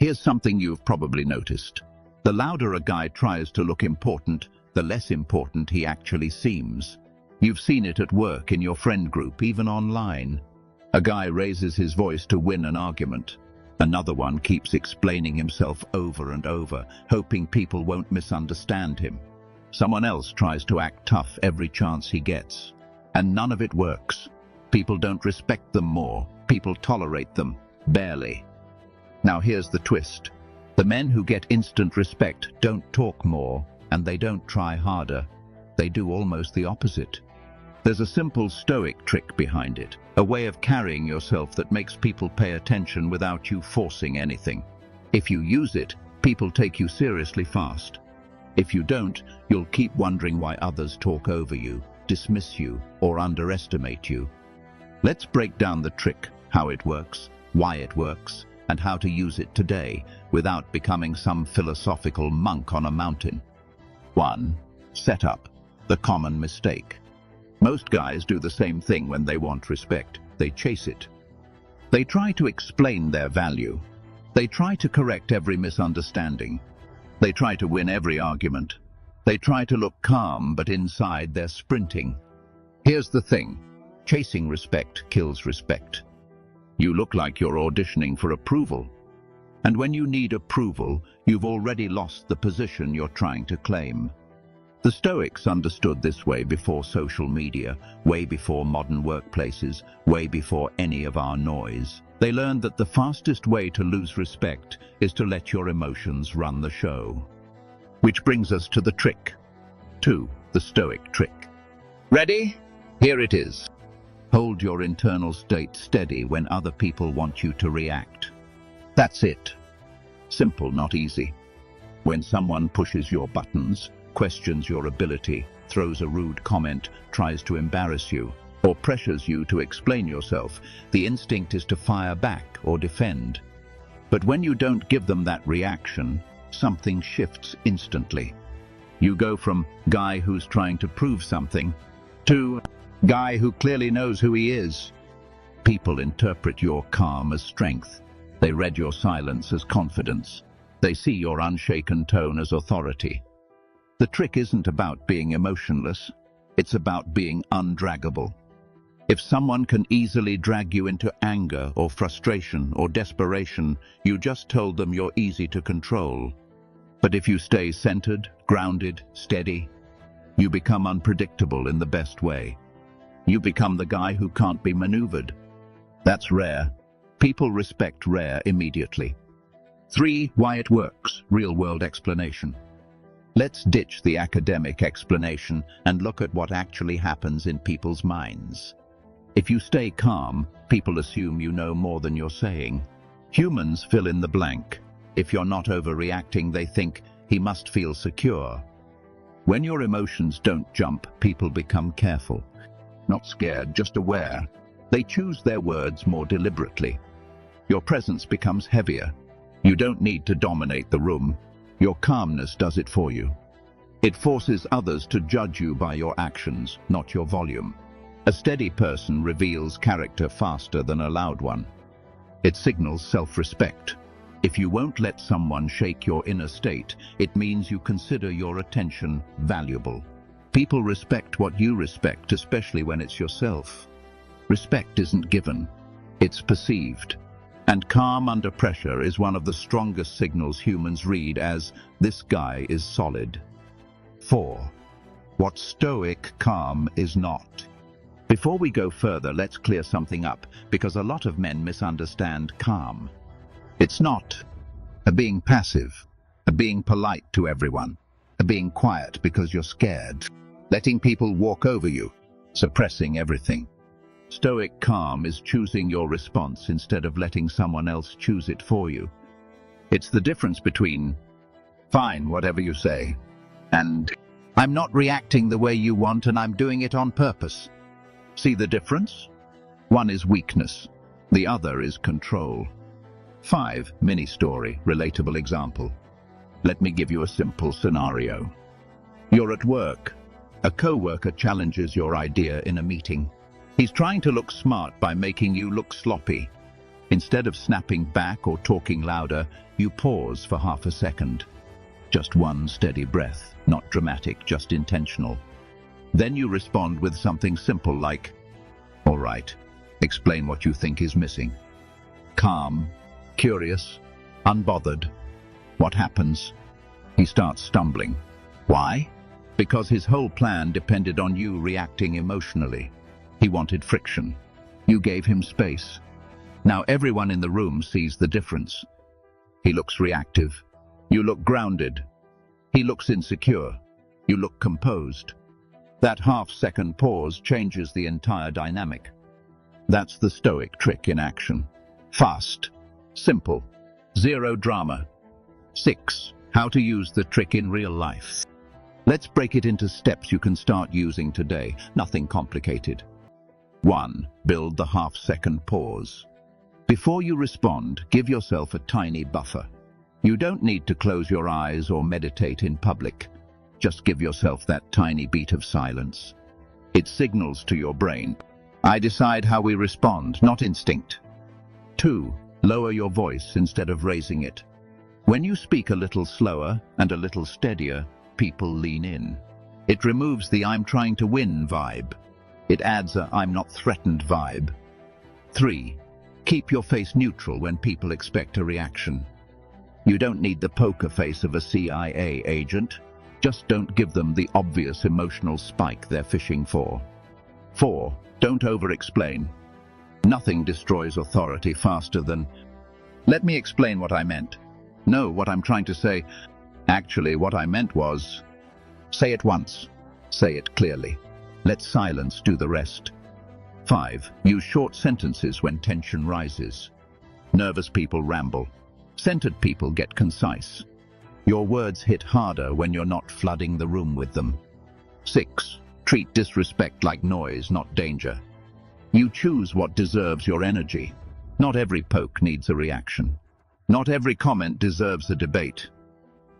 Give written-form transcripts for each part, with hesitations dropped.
Here's something you've probably noticed. The louder a guy tries to look important, the less important he actually seems. You've seen it at work, in your friend group, even online. A guy raises his voice to win an argument. Another one keeps explaining himself over and over, hoping people won't misunderstand him. Someone else tries to act tough every chance he gets. And none of it works. People don't respect them more. People tolerate them. Barely. Now here's the twist. The men who get instant respect don't talk more, and they don't try harder. They do almost the opposite. There's a simple Stoic trick behind it, a way of carrying yourself that makes people pay attention without you forcing anything. If you use it, people take you seriously fast. If you don't, you'll keep wondering why others talk over you, dismiss you, or underestimate you. Let's break down the trick, how it works, why it works, and how to use it today without becoming some philosophical monk on a mountain. 1. Setup, the common mistake. Most guys do the same thing when they want respect. They chase it. They try to explain their value. They try to correct every misunderstanding. They try to win every argument. They try to look calm, but inside they're sprinting. Here's the thing. Chasing respect kills respect. You look like you're auditioning for approval. And when you need approval, you've already lost the position you're trying to claim. The Stoics understood this way before social media, way before modern workplaces, way before any of our noise. They learned that the fastest way to lose respect is to let your emotions run the show. Which brings us to the trick. 2. The Stoic trick. Ready? Here it is. Hold your internal state steady when other people want you to react. That's it. Simple, not easy. When someone pushes your buttons, questions your ability, throws a rude comment, tries to embarrass you, or pressures you to explain yourself, the instinct is to fire back or defend. But when you don't give them that reaction, something shifts instantly. You go from guy who's trying to prove something to guy who clearly knows who he is. People interpret your calm as strength. They read your silence as confidence. They see your unshaken tone as authority. The trick isn't about being emotionless. It's about being undraggable. If someone can easily drag you into anger or frustration or desperation, you just told them you're easy to control. But if you stay centered, grounded, steady, you become unpredictable in the best way. You become the guy who can't be maneuvered. That's rare. People respect rare immediately. 3. Why it works. Real-world explanation. Let's ditch the academic explanation and look at what actually happens in people's minds. If you stay calm, people assume you know more than you're saying. Humans fill in the blank. If you're not overreacting, they think, he must feel secure. When your emotions don't jump, people become careful. Not scared, just aware. They choose their words more deliberately. Your presence becomes heavier. You don't need to dominate the room. Your calmness does it for you. It forces others to judge you by your actions, not your volume. A steady person reveals character faster than a loud one. It signals self-respect. If you won't let someone shake your inner state, it means you consider your attention valuable. People respect what you respect, especially when it's yourself. Respect isn't given, it's perceived. And calm under pressure is one of the strongest signals humans read as, this guy is solid. 4. What Stoic calm is not. Before we go further, let's clear something up, because a lot of men misunderstand calm. It's not a being passive, a being polite to everyone, a being quiet because you're scared, letting people walk over you, suppressing everything. Stoic calm is choosing your response instead of letting someone else choose it for you. It's the difference between, fine, whatever you say, and, I'm not reacting the way you want and I'm doing it on purpose. See the difference? One is weakness, the other is control. 5. Mini story, relatable example. Let me give you a simple scenario. You're at work. A co-worker challenges your idea in a meeting. He's trying to look smart by making you look sloppy. Instead of snapping back or talking louder, you pause for half a second. Just one steady breath, not dramatic, just intentional. Then you respond with something simple like, "All right, explain what you think is missing." Calm, curious, unbothered. What happens? He starts stumbling. Why? Because his whole plan depended on you reacting emotionally. He wanted friction. You gave him space. Now everyone in the room sees the difference. He looks reactive. You look grounded. He looks insecure. You look composed. That half-second pause changes the entire dynamic. That's the Stoic trick in action. Fast, simple, zero drama. 6. How to use the trick in real life. Let's break it into steps you can start using today. Nothing complicated. 1. Build the half-second pause. Before you respond, give yourself a tiny buffer. You don't need to close your eyes or meditate in public. Just give yourself that tiny beat of silence. It signals to your brain, I decide how we respond, not instinct. 2. Lower your voice instead of raising it. When you speak a little slower and a little steadier, people lean in. It removes the "I'm trying to win" vibe. It adds a "I'm not threatened" vibe. 3. Keep your face neutral when people expect a reaction. You don't need the poker face of a CIA agent. Just don't give them the obvious emotional spike they're fishing for. 4. Don't over-explain. Nothing destroys authority faster than, "Let me explain what I meant." No, what I'm trying to say, actually what I meant was, say it once. Say it clearly. Let silence do the rest. 5. Use short sentences when tension rises. Nervous people ramble. Centered people get concise. Your words hit harder when you're not flooding the room with them. 6. Treat disrespect like noise, not danger. You choose what deserves your energy. Not every poke needs a reaction. Not every comment deserves a debate.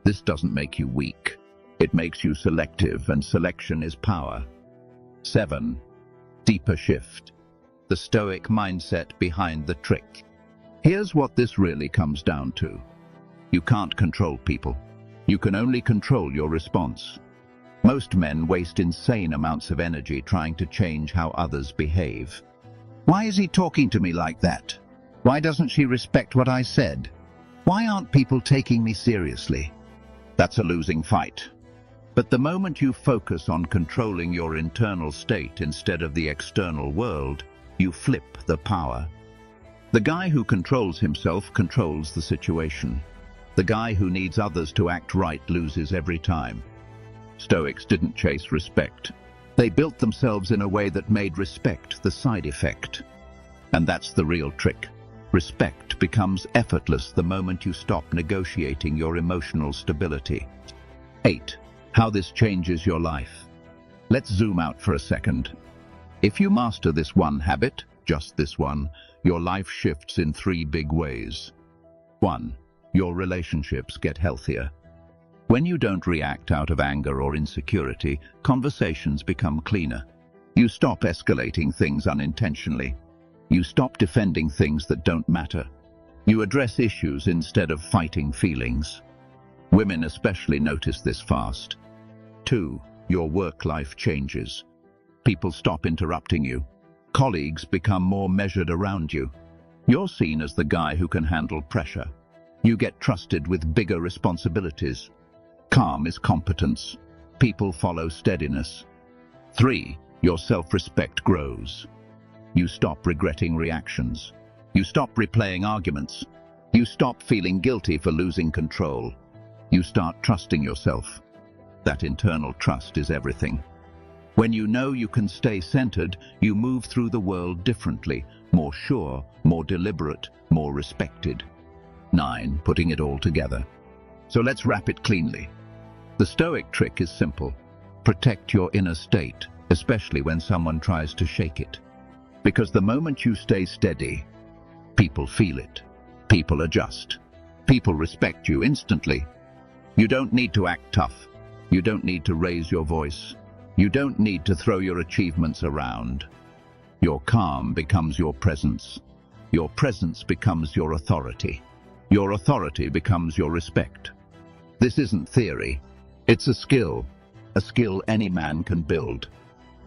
This doesn't make you weak. It makes you selective, and selection is power. 7. Deeper shift. The Stoic mindset behind the trick. Here's what this really comes down to. You can't control people. You can only control your response. Most men waste insane amounts of energy trying to change how others behave. Why is he talking to me like that? Why doesn't she respect what I said? Why aren't people taking me seriously? That's a losing fight. But the moment you focus on controlling your internal state instead of the external world, you flip the power. The guy who controls himself controls the situation. The guy who needs others to act right loses every time. Stoics didn't chase respect. They built themselves in a way that made respect the side effect. And that's the real trick. Respect becomes effortless the moment you stop negotiating your emotional stability. 8. How this changes your life. Let's zoom out for a second. If you master this one habit, just this one, your life shifts in 3 big ways. 1. Your relationships get healthier. When you don't react out of anger or insecurity, conversations become cleaner. You stop escalating things unintentionally. You stop defending things that don't matter. You address issues instead of fighting feelings. Women especially notice this fast. 2. Your work life changes. People stop interrupting you. Colleagues become more measured around you. You're seen as the guy who can handle pressure. You get trusted with bigger responsibilities. Calm is competence. People follow steadiness. 3. Your self-respect grows. You stop regretting reactions. You stop replaying arguments. You stop feeling guilty for losing control. You start trusting yourself. That internal trust is everything. When you know you can stay centered, you move through the world differently, more sure, more deliberate, more respected. 9. Putting it all together. So let's wrap it cleanly. The Stoic trick is simple. Protect your inner state, especially when someone tries to shake it. Because the moment you stay steady, people feel it. People adjust. People respect you instantly. You don't need to act tough. You don't need to raise your voice. You don't need to throw your achievements around. Your calm becomes your presence. Your presence becomes your authority. Your authority becomes your respect. This isn't theory. It's a skill any man can build.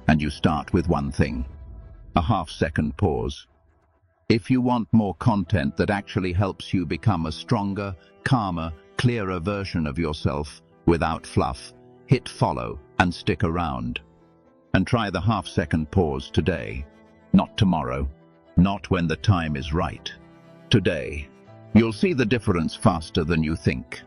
And you start with one thing: a half-second pause. If you want more content that actually helps you become a stronger, calmer, clearer version of yourself without fluff, hit follow and stick around. And try the half-second pause today, not tomorrow, not when the time is right. Today. You'll see the difference faster than you think.